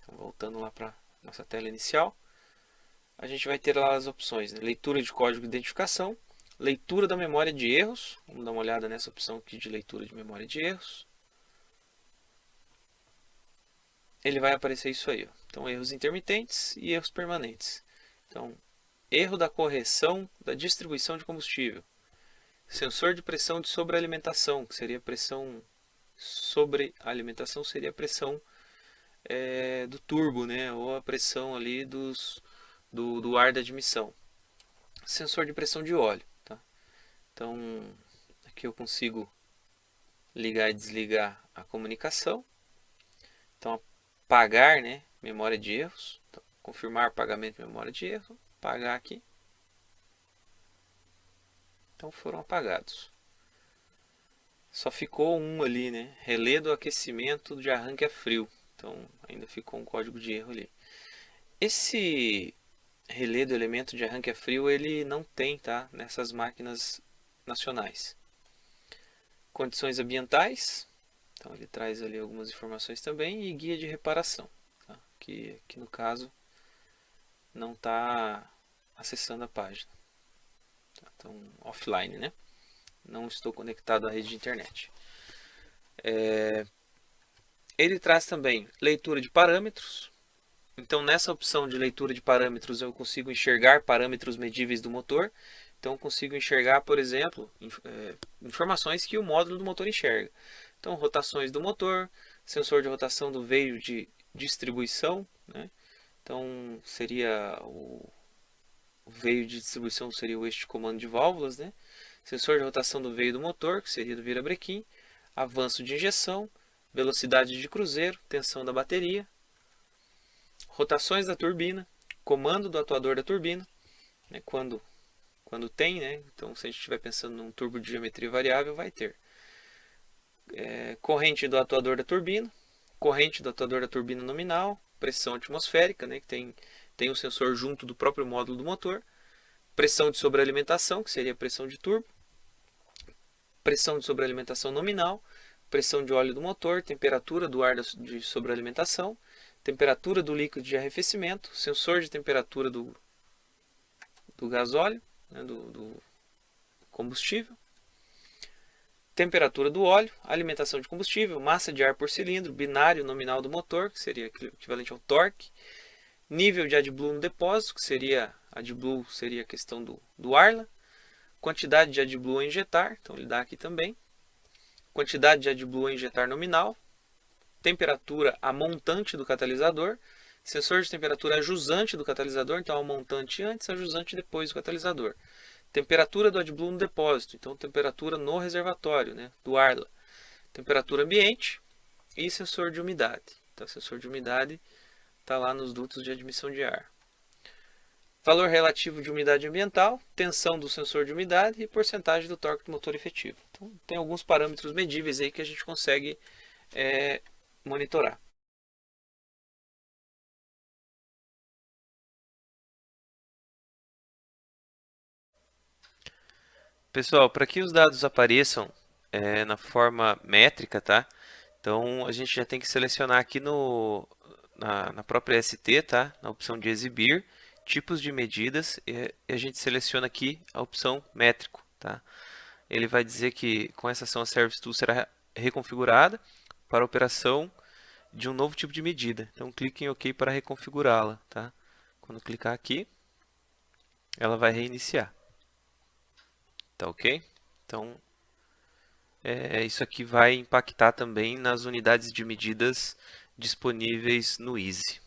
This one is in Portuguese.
Então, voltando lá para nossa tela inicial, a gente vai ter lá as opções, né? Leitura de código de identificação, leitura da memória de erros. Vamos dar uma olhada nessa opção aqui de leitura de memória de erros. Ele vai aparecer isso aí, ó. Então, erros intermitentes e erros permanentes. Então, erro da correção da distribuição de combustível. Sensor de pressão de sobrealimentação, que seria pressão sobrealimentação, seria a pressão do turbo, né? Ou a pressão ali do ar da admissão. Sensor de pressão de óleo. Tá? Então, aqui eu consigo ligar e desligar a comunicação. Então, apagar, né, memória de erros. Então, confirmar pagamento de memória de erro. Apagar aqui. Então, foram apagados. Só ficou um ali, né? Relé do aquecimento de arranque a frio. Então, ainda ficou um código de erro ali. Esse relé do elemento de arranque a frio, ele não tem, tá? Nessas máquinas nacionais. Condições ambientais. Então, ele traz ali algumas informações também. E guia de reparação. Tá? Que no caso, não está acessando a página. Tá? Então, offline, né? Não estou conectado à rede de internet. Ele traz também leitura de parâmetros. Então, nessa opção de leitura de parâmetros, eu consigo enxergar parâmetros medíveis do motor. Então, eu consigo enxergar, por exemplo, informações que o módulo do motor enxerga. Então, rotações do motor, sensor de rotação do veio de distribuição, né? Então, seria o veio de distribuição seria o eixo de comando de válvulas, né? Sensor de rotação do veio do motor, que seria do virabrequim, avanço de injeção, velocidade de cruzeiro, tensão da bateria, rotações da turbina, comando do atuador da turbina, né, quando tem, né, então se a gente estiver pensando num turbo de geometria variável, vai ter corrente do atuador da turbina, corrente do atuador da turbina nominal, pressão atmosférica, né, que tem um sensor junto do próprio módulo do motor, pressão de sobrealimentação, que seria a pressão de turbo, pressão de sobrealimentação nominal, pressão de óleo do motor, temperatura do ar de sobrealimentação, temperatura do líquido de arrefecimento, sensor de temperatura do gasóleo, né, do combustível, temperatura do óleo, alimentação de combustível, massa de ar por cilindro, binário nominal do motor, que seria equivalente ao torque, nível de AdBlue no depósito, que seria AdBlue seria a questão do Arla, quantidade de AdBlue a injetar, então ele dá aqui também, quantidade de AdBlue a injetar nominal, temperatura a montante do catalisador, sensor de temperatura ajusante do catalisador, então a montante antes, a jusante depois do catalisador. Temperatura do AdBlue no depósito, então temperatura no reservatório, né, do Arla. Temperatura ambiente e sensor de umidade. Então, sensor de umidade está lá nos dutos de admissão de ar. Valor relativo de umidade ambiental, tensão do sensor de umidade e porcentagem do torque do motor efetivo. Então, tem alguns parâmetros medíveis aí que a gente consegue monitorar. Pessoal, para que os dados apareçam na forma métrica, tá? Então a gente já tem que selecionar aqui na própria ST, tá? Na opção de exibir, tipos de medidas, e a gente seleciona aqui a opção métrico, tá? Ele vai dizer que com essa ação a Service Tool será reconfigurada para a operação de um novo tipo de medida. Então clique em OK para reconfigurá-la, tá? Quando clicar aqui, ela vai reiniciar. Tá ok? Então, isso aqui vai impactar também nas unidades de medidas disponíveis no Easy.